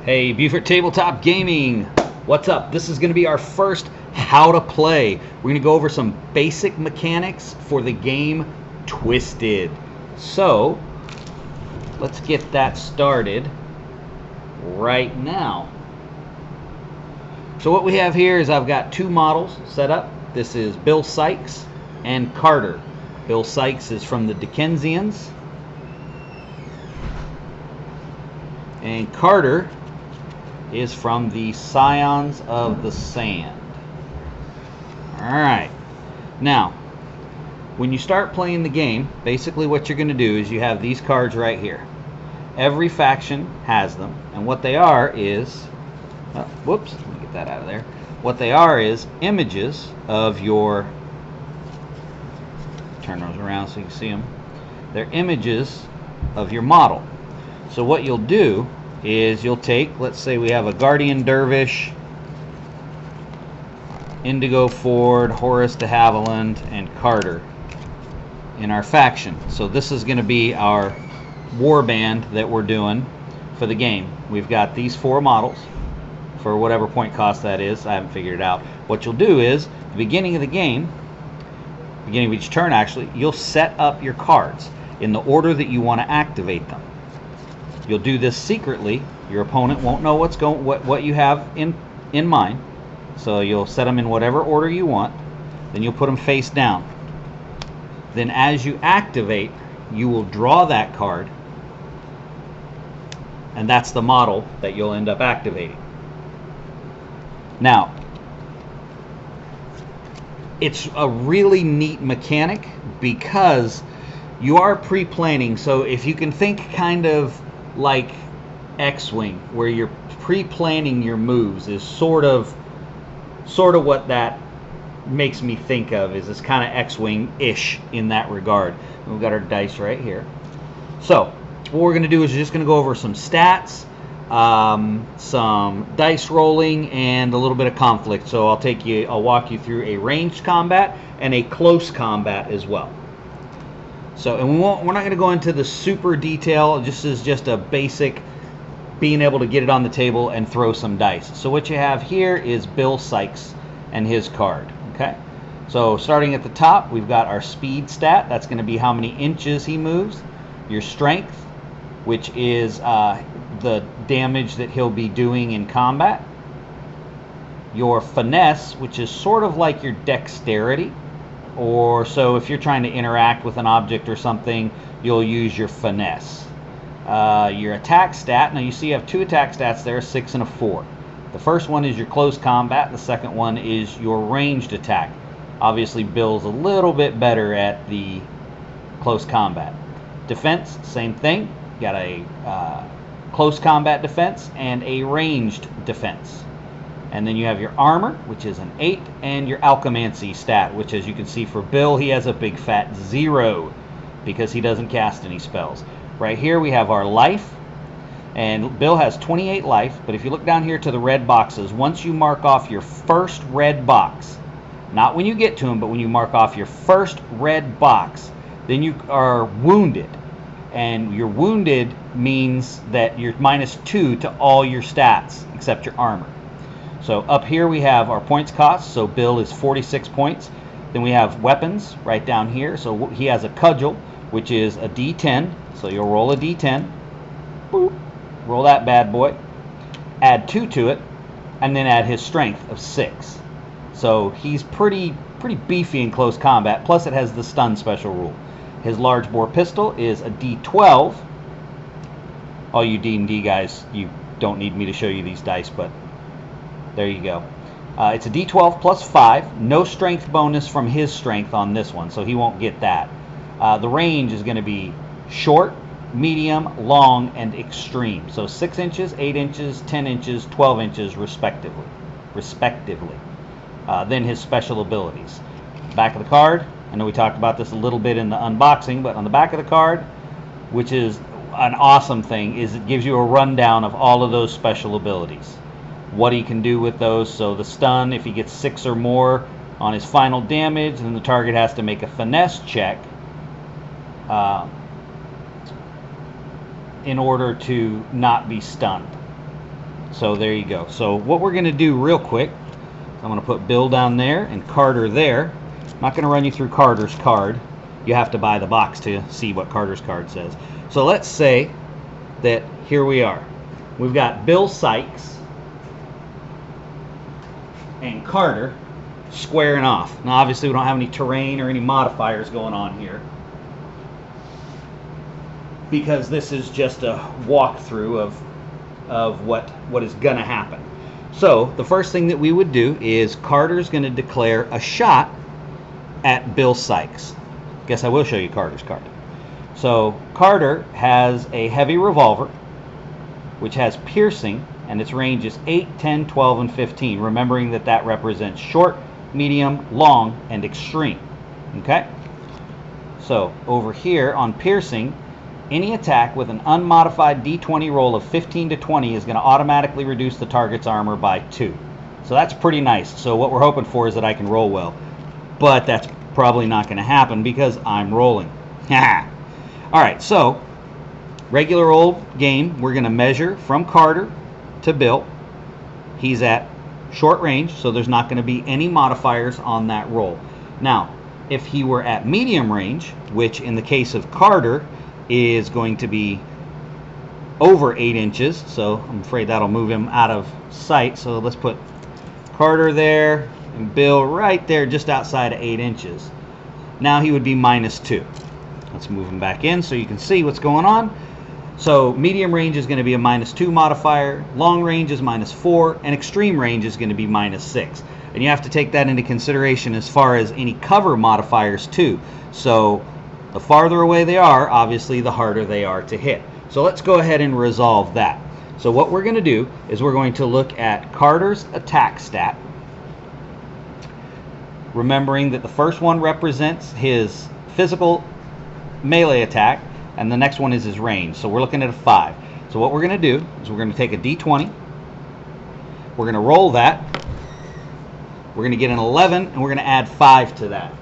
Hey, Buford Tabletop Gaming, what's up? This is going to be our first how to play. We're going to go over some basic mechanics for the game Twisted. So, let's get that started right now. So what we have here is I've got two models set up. This is Bill Sikes and Carter. Bill Sikes is from the Dickensians, and Carter is from the Scions of the Sand. Alright, now when you start playing the game, basically what you're going to do is you have these cards right here. Every faction has them, and what they are is, whoops, let me get that out of there. What they are is images of your, turn those around so you can see them. They're images of your model. So what you'll do is you'll take, let's say we have a Guardian Dervish, Indigo Ford, Horace de Haviland, and Carter in our faction. So this is going to be our warband that we're doing for the game. We've got these four models for whatever point cost that is. I haven't figured it out. What you'll do is, at the beginning of the game, beginning of each turn actually, you'll set up your cards in the order that you want to activate them. You'll do this secretly. Your opponent won't know what you have in mind. So you'll set them in whatever order you want. Then you'll put them face down. Then as you activate, you will draw that card, and that's the model that you'll end up activating. Now, it's a really neat mechanic because you are pre-planning. So if you can think kind of like X-Wing, where you're pre-planning your moves, is sort of what that makes me think of. Is this kind of X-Wing-ish in that regard. We've got our dice right here. So what we're going to do is we're just going to go over some stats, some dice rolling, and a little bit of conflict. So I'll walk you through a ranged combat and a close combat as well. So, and we're not going to go into the super detail. This is just a basic being able to get it on the table and throw some dice. So what you have here is Bill Sikes and his card. Okay. So starting at the top, we've got our speed stat. That's going to be how many inches he moves. Your strength, which is the damage that he'll be doing in combat. Your finesse, which is sort of like your dexterity. Or so if you're trying to interact with an object or something, you'll use your finesse. Your attack stat, now you see you have two attack stats there, a 6 and a 4. The first one is your close combat, the second one is your ranged attack. Obviously Bill's a little bit better at the close combat. Defense, same thing. You got a close combat defense and a ranged defense. And then you have your armor, which is an 8, and your alchemancy stat, which, as you can see for Bill, he has a big fat 0 because he doesn't cast any spells. Right here we have our life, and Bill has 28 life, but if you look down here to the red boxes, once you mark off your first red box, not when you get to him, but when you mark off your first red box, then you are wounded. And your wounded means that you're -2 to all your stats except your armor. So up here we have our points cost. So Bill is 46 points. Then we have weapons right down here. So he has a cudgel, which is a D10. So you'll roll a D10. Boop. Roll that bad boy. Add 2 to it, and then add his strength of 6. So he's pretty beefy in close combat. Plus it has the stun special rule. His large bore pistol is a D12. All you D&D guys, you don't need me to show you these dice, but there you go. It's a D12 plus 5. No strength bonus from his strength on this one, so he won't get that. The range is going to be short, medium, long, and extreme. So 6 inches, 8 inches, 10 inches, 12 inches, respectively. Then his special abilities. Back of the card. I know we talked about this a little bit in the unboxing, but on the back of the card, which is an awesome thing, is it gives you a rundown of all of those special abilities. What he can do with those. So the stun, if he gets 6 or more on his final damage, then the target has to make a finesse check in order to not be stunned. So there you go. So what we're going to do real quick, I'm going to put Bill down there and Carter there. I'm not going to run you through Carter's card. You have to buy the box to see what Carter's card says. So let's say that here we are. We've got Bill Sykes and Carter squaring off. Now obviously we don't have any terrain or any modifiers going on here, because this is just a walkthrough of what is going to happen. So the first thing that we would do is Carter's going to declare a shot at Bill Sykes. Guess I will show you Carter's card. So Carter has a heavy revolver, which has piercing, and its range is 8, 10, 12, and 15, remembering that that represents short, medium, long, and extreme. Okay? So over here on piercing, any attack with an unmodified d20 roll of 15 to 20 is going to automatically reduce the target's armor by 2. So that's pretty nice. So what we're hoping for is that I can roll well. But that's probably not going to happen because I'm rolling. Alright, so regular old game, we're going to measure from Carter to Bill. He's at short range, so there's not going to be any modifiers on that roll. Now, if he were at medium range, which in the case of Carter is going to be over 8 inches, so I'm afraid that'll move him out of sight. So let's put Carter there and Bill right there just outside of 8 inches. Now he would be -2. Let's move him back in so you can see what's going on. So medium range is going to be a -2 modifier, long range is -4, and extreme range is going to be -6. And you have to take that into consideration as far as any cover modifiers too. So the farther away they are, obviously the harder they are to hit. So let's go ahead and resolve that. So what we're going to do is we're going to look at Carter's attack stat, remembering that the first one represents his physical melee attack and the next one is his range. So we're looking at a 5. So what we're going to do is we're going to take a d20, we're going to roll that, we're going to get an 11, and we're going to add 5 to that.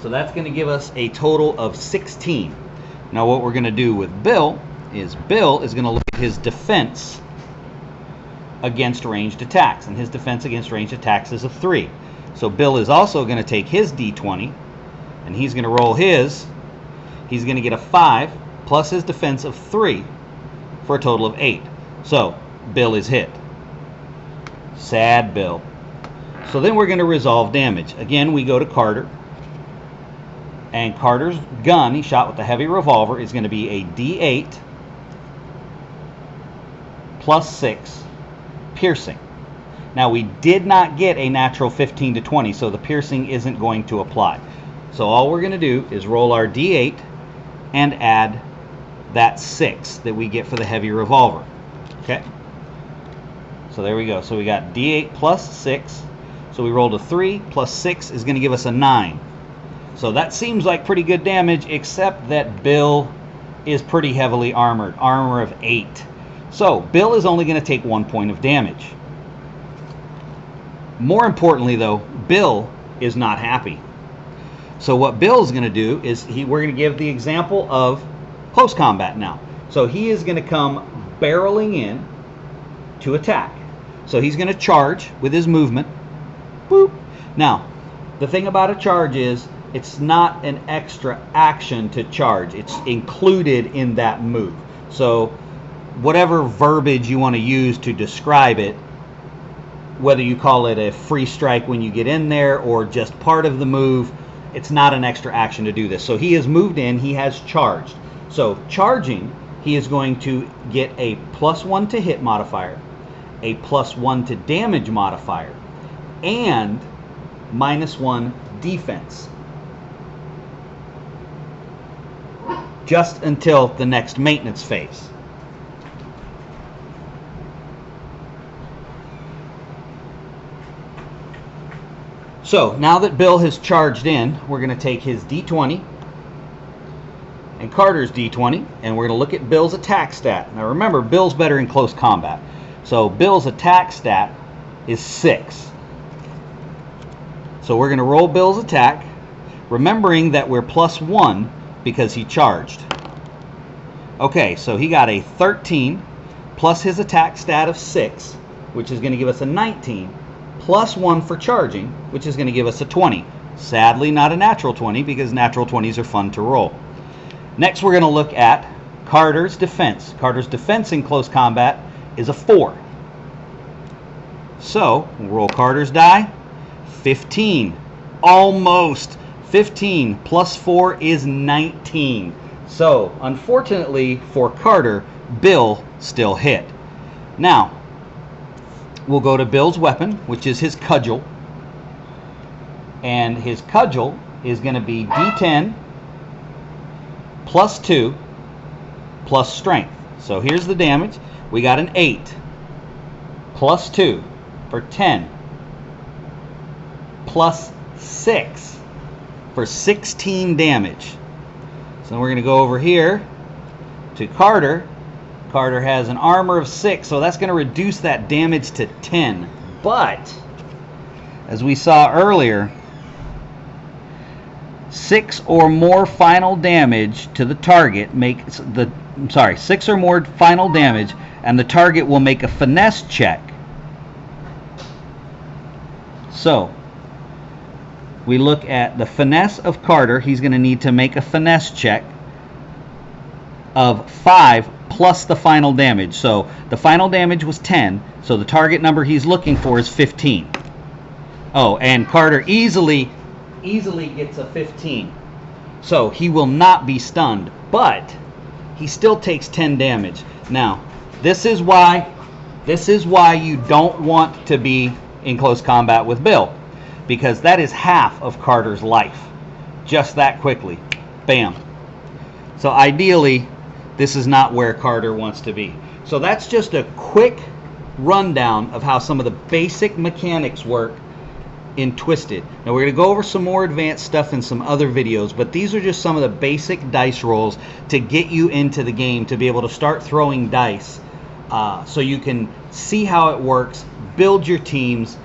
So that's going to give us a total of 16. Now what we're going to do with Bill is going to look at his defense against ranged attacks, and his defense against ranged attacks is a 3. So Bill is also going to take his d20, and he's going to roll his. He's going to get a 5 plus his defense of 3 for a total of 8. So Bill is hit. Sad Bill. So then we're going to resolve damage. Again, we go to Carter. And Carter's gun, he shot with the heavy revolver, is going to be a D8 plus 6 piercing. Now we did not get a natural 15 to 20, so the piercing isn't going to apply. So all we're going to do is roll our D8 and add that 6 that we get for the heavy revolver. Okay? So there we go. So we got D8 plus 6. So we rolled a 3 plus 6 is going to give us a 9. So that seems like pretty good damage, except that Bill is pretty heavily armored. Armor of 8. So Bill is only going to take 1 point of damage. More importantly though, Bill is not happy. So what Bill's going to do is we're going to give the example of close combat now. So he is going to come barreling in to attack. So he's going to charge with his movement. Boop. Now, the thing about a charge is it's not an extra action to charge. It's included in that move. So whatever verbiage you want to use to describe it, whether you call it a free strike when you get in there or just part of the move, it's not an extra action to do this. So he has moved in, he has charged. So charging, he is going to get a +1 to hit modifier, a +1 to damage modifier, and -1 defense. Just until the next maintenance phase. So now that Bill has charged in, we're going to take his D20 and Carter's D20, and we're going to look at Bill's attack stat. Now remember, Bill's better in close combat. So Bill's attack stat is 6. So we're going to roll Bill's attack, remembering that we're +1 because he charged. Okay, so he got a 13 plus his attack stat of 6 which is going to give us a 19, plus 1 for charging, which is going to give us a 20. Sadly, not a natural 20, because natural 20s are fun to roll. Next, we're going to look at Carter's defense. Carter's defense in close combat is a 4. So, we'll roll Carter's die. 15. Almost. 15 plus 4 is 19. So, unfortunately for Carter, Bill still hit. Now, we'll go to Bill's weapon, which is his cudgel. And his cudgel is going to be D10 plus 2 plus strength. So here's the damage. We got an 8 plus 2 for 10 plus 6 for 16 damage. So we're going to go over here to Carter. Carter has an armor of 6, so that's going to reduce that damage to 10. But, as we saw earlier, 6 or more final damage to the target makes the 6 or more final damage, and the target will make a finesse check. So we look at the finesse of Carter. He's going to need to make a finesse check of 5 plus the final damage. So the final damage was 10, so the target number he's looking for is 15. Oh, and Carter easily gets a 15. So he will not be stunned, but he still takes 10 damage. Now, this is why you don't want to be in close combat with Bill, because that is half of Carter's life. Just that quickly. Bam. So ideally, this is not where Carter wants to be. So that's just a quick rundown of how some of the basic mechanics work in Twisted. Now we're going to go over some more advanced stuff in some other videos, but these are just some of the basic dice rolls to get you into the game, to be able to start throwing dice, so you can see how it works, build your teams,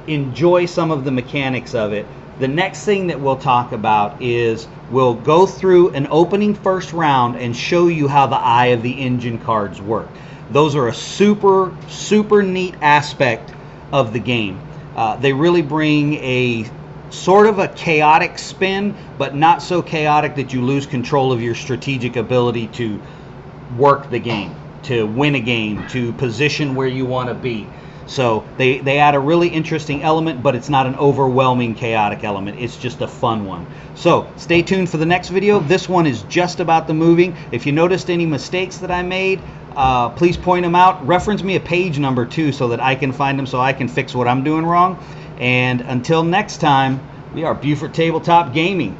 enjoy some of the mechanics of it. The next thing that we'll talk about is we'll go through an opening first round and show you how the Eye of the Engine cards work. Those are a super, super neat aspect of the game. They really bring a sort of a chaotic spin, but not so chaotic that you lose control of your strategic ability to work the game, to win a game, to position where you want to be. So they add a really interesting element, but it's not an overwhelming chaotic element. It's just a fun one. So stay tuned for the next video. This one is just about the moving. If you noticed any mistakes that I made, please point them out. Reference me a page number too, so that I can find them, so I can fix what I'm doing wrong. And until next time, we are Beaufort Tabletop Gaming.